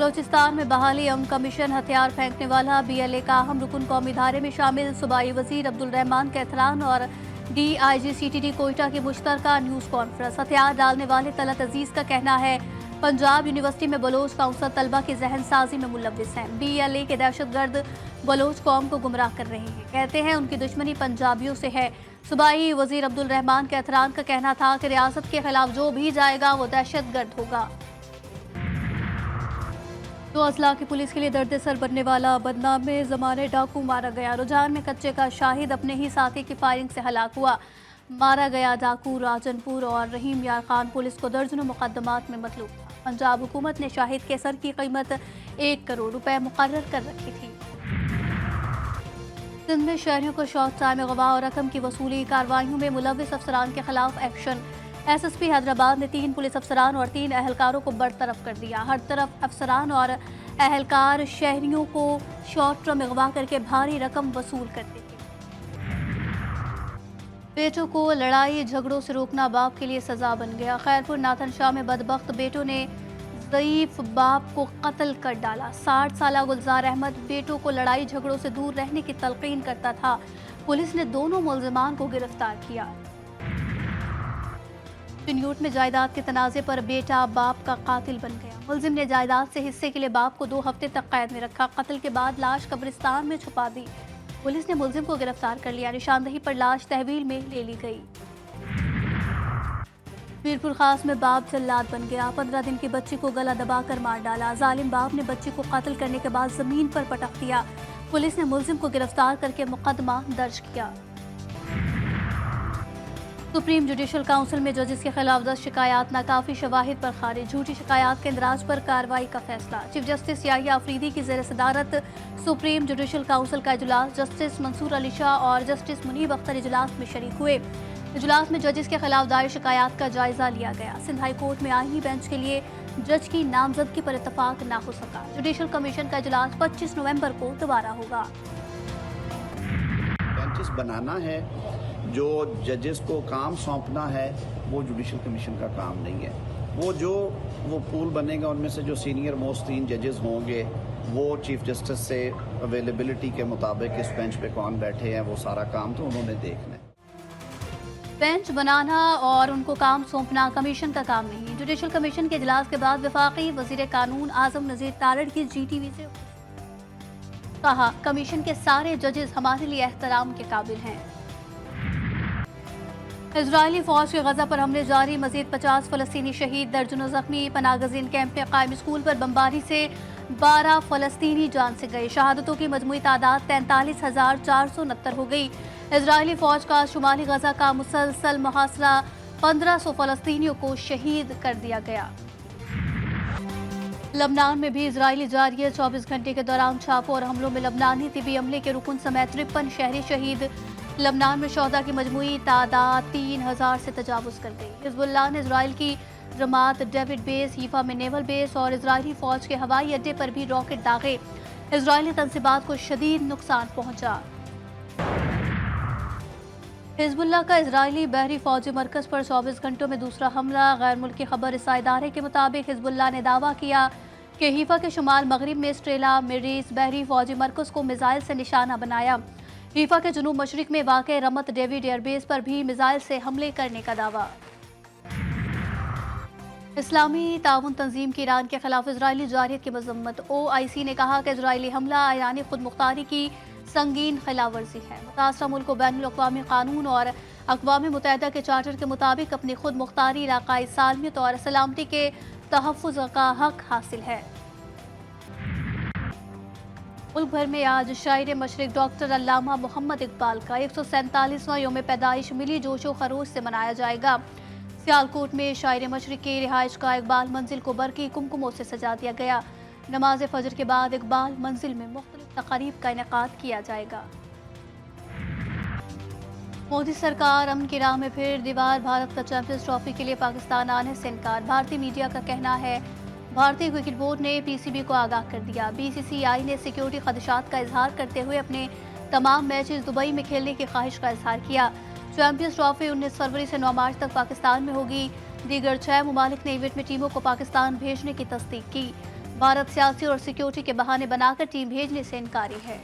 बलोचिस्तान में बहाली अमन कमीशन हथियार फेंकने वाला BLA का अहम रुकन कौमी धारे में शामिल सूबाई वजीर अब्दुल रहमान कैथलान और DIG CTD कोयटा की मुश्तरका न्यूज़ कॉन्फ्रेंस। हथियार डालने वाले तलत अजीज का कहना है पंजाब यूनिवर्सिटी में बलोच काउंसिल तलबा की जहन साजी में मुलविस हैं। BLA के दहशतगर्द बलोच कौम को गुमराह कर रहे हैं। कहते हैं उनकी दुश्मनी पंजाबियों से है। सूबाई वजीर अब्दुल रहमान कैथलान का कहना था कि रियासत के खिलाफ जो भी जाएगा वो दहशतगर्द होगा। तो असला की पुलिस के लिए दर्द सर बनने वाला बदनाम में ज़माने डाकू मारा गया। रुझान में कच्चे का शाहिद अपने ही साथी की फायरिंग से हलाक हुआ। मारा गया डाकू राजनपुर और रहीम यार खान पुलिस को दर्जनों मुकदमात में मतलूब था। पंजाब हुकूमत ने शाहिद के सर की कीमत 1 करोड़ रुपए मुकर्रर कर रखी थी। सिंध में शहरियों को शॉर्ट टाइम गवाह और रकम की वसूली कार्रवाइयों में मुलविस अफसरान के खिलाफ एक्शन। SSP हैदराबाद ने 3 पुलिस अफसरान और 3 एहलकारों को बरतरफ कर दिया। हर तरफ अफसरान और एहलकार शहरियों को शॉर्ट टर्म अगवा करके भारी रकम वसूल करते थे। बेटों को लड़ाई झगड़ों से रोकना बाप के लिए सजा बन गया। खैरपुर नाथन शाह में बदबख्त बेटों ने ज़ईफ बाप को कत्ल कर डाला। 60 साला गुलजार अहमद बेटों को लड़ाई झगड़ों से दूर रहने की तलकीन करता था। पुलिस ने दोनों मुल्जिमान को गिरफ्तार किया। चिन्यूट में जायदाद के तनाज़े पर बेटा बाप का कातिल बन गया। मुल्जिम ने जायदाद से हिस्से के लिए बाप को 2 हफ्ते तक कैद में रखा। कत्ल के बाद लाश कब्रिस्तान में छुपा दी। पुलिस ने मुल्जिम को गिरफ्तार कर लिया। निशानदही पर लाश तहवील में ले ली गई। मीरपुर खास में बाप जल्लाद बन गया। 15 दिन की बच्ची को गला दबाकर मार डाला। जालिम बाप ने बच्ची को कत्ल करने के बाद जमीन पर पटक दिया। पुलिस ने मुल्जिम को गिरफ्तार करके मुकदमा दर्ज किया। सुप्रीम जुडिशल काउंसिल में जजेस के खिलाफ 10 शिकायत नाकाफी शवाहिद पर खारिज। झूठी शिकायत के इंदराज पर कार्रवाई का फैसला। चीफ जस्टिस याहिया अफरीदी की ज़ेर सदारत सुप्रीम जुडिशल काउंसिल का इजलास जस्टिस मंसूर अली शाह और जस्टिस मुनीब अख्तर इजलास में शरीक हुए। इजलास में जजेस के खिलाफ दायर शिकायत का जायजा लिया गया। सिंध हाई कोर्ट में आईनी बेंच के लिए जज की नामजदगी पर इत्तफाक ना हो सका। जुडिशल कमीशन का इजलास 25 नवंबर को दोबारा होगा। बेंचेस बनाना है, जो जजेस को काम सौंपना है वो जुडिशल कमीशन का काम नहीं है। वो पूल बनेगा, उनमें से जो सीनियर मोस्ट 3 जजेस होंगे वो चीफ जस्टिस से अवेलेबिलिटी के मुताबिक इस बेंच पे कौन बैठे हैं वो सारा काम तो उन्होंने देखना है। बेंच बनाना और उनको काम सौंपना कमीशन का काम नहीं। जुडिशल कमीशन के इजलास के बाद वफाकी वजीर कानून आजम नज़ीर तारड़ की GTV से कहा, कमीशन के सारे जजेस हमारे लिए एहतराम के काबिल हैं। इजरायली फौज के गजा पर हमले जारी। मजीद 50 फलस्तीनी शहीद, दर्जनों जख्मी। पनागजीन कैंप में कायम स्कूल पर बमबारी से 12 फलस्तीनी जान से गए। शहादतों की मजमूई तादाद 43,469 हो गई। इजरायली फौज का शुमाली गजा का मुसलसल मुहासरा 1500 फलस्तीनियों को शहीद कर दिया गया। लबनान में भी इजरायली जारी 24 घंटे के दौरान छापों और हमलों में लबनानी तिबी अमले के रुकन समेत 53 शहरी शहीद। लबनान में शोहदा की मजमूई तादाद 3000 से तजावुज़ कर गई। हिजबुल्लाह ने इजराइल की रमात डेविड बेस, हीफा में नेवल बेस और इजरायली फौज के हवाई अड्डे पर भी रॉकेट दागे। इजरायली तंसीबात को शदीद नुकसान पहुंचा। हिजबुल्लाह का इजरायली बहरी फौजी मरकज पर 24 घंटों में दूसरा हमला। गैर मुल्की खबर रसाई इदारे के मुताबिक हिजबुल्लाह ने दावा किया कि हीफा के शुमाल मगरिब में स्ट्रेला मिरीस बहरी फौजी मरकज को मिसाइल से निशाना बनाया। हीफा के जुनूब मशरिक में वाक़े रमत डेविड एयरबेस पर भी मिसाइल से हमले करने का दावा। इस्लामी ताउन तंजीम की ईरान के खिलाफ इजरायली जारियत की मजम्मत। OIC ने कहा कि इजरायली हमला ईरानी खुद मुख्तारी की संगीन खिलाफवर्जी है। मुतासरा मुल्क को बैनुल अक़वामी कानून और अक़वाम मुत्तहिदा के चार्टर के मुताबिक अपनी खुद मुख्तारी, इलाकाई सालमियत और सलामती के तहफ़्फ़ुज़ का हक हासिल है। मुल्क भर में आज शायर मशरिक डॉक्टर अल्लामा मोहम्मद इकबाल का 147वां यौम पैदाइश मिली जोशो खरोश से मनाया जाएगा। सियालकोट में शायर मशरिक की रिहाइश का इकबाल मंजिल को बरकी कुमकुमों से सजा दिया गया। नमाज फजर के बाद इकबाल मंजिल में मुख्तलिफ तक़रीब का इनेकाद किया जाएगा। मोदी सरकार अमन की राह में फिर दीवार। भारत का चैंपियंस ट्रॉफी के लिए पाकिस्तान आने से इनकार। भारतीय मीडिया का कहना है भारतीय क्रिकेट बोर्ड ने PCB को आगाह कर दिया। BCCI ने सिक्योरिटी खदशात का इजहार करते हुए अपने तमाम मैचेस दुबई में खेलने की ख्वाहिश का इजहार किया। चैंपियंस ट्रॉफी 19 फरवरी से 9 मार्च तक पाकिस्तान में होगी। दीगर 6 ममालिक ने इवेंट में टीमों को पाकिस्तान भेजने की तस्दीक की। भारत सियासी और सिक्योरिटी के बहाने बनाकर टीम भेजने से इनकारी है।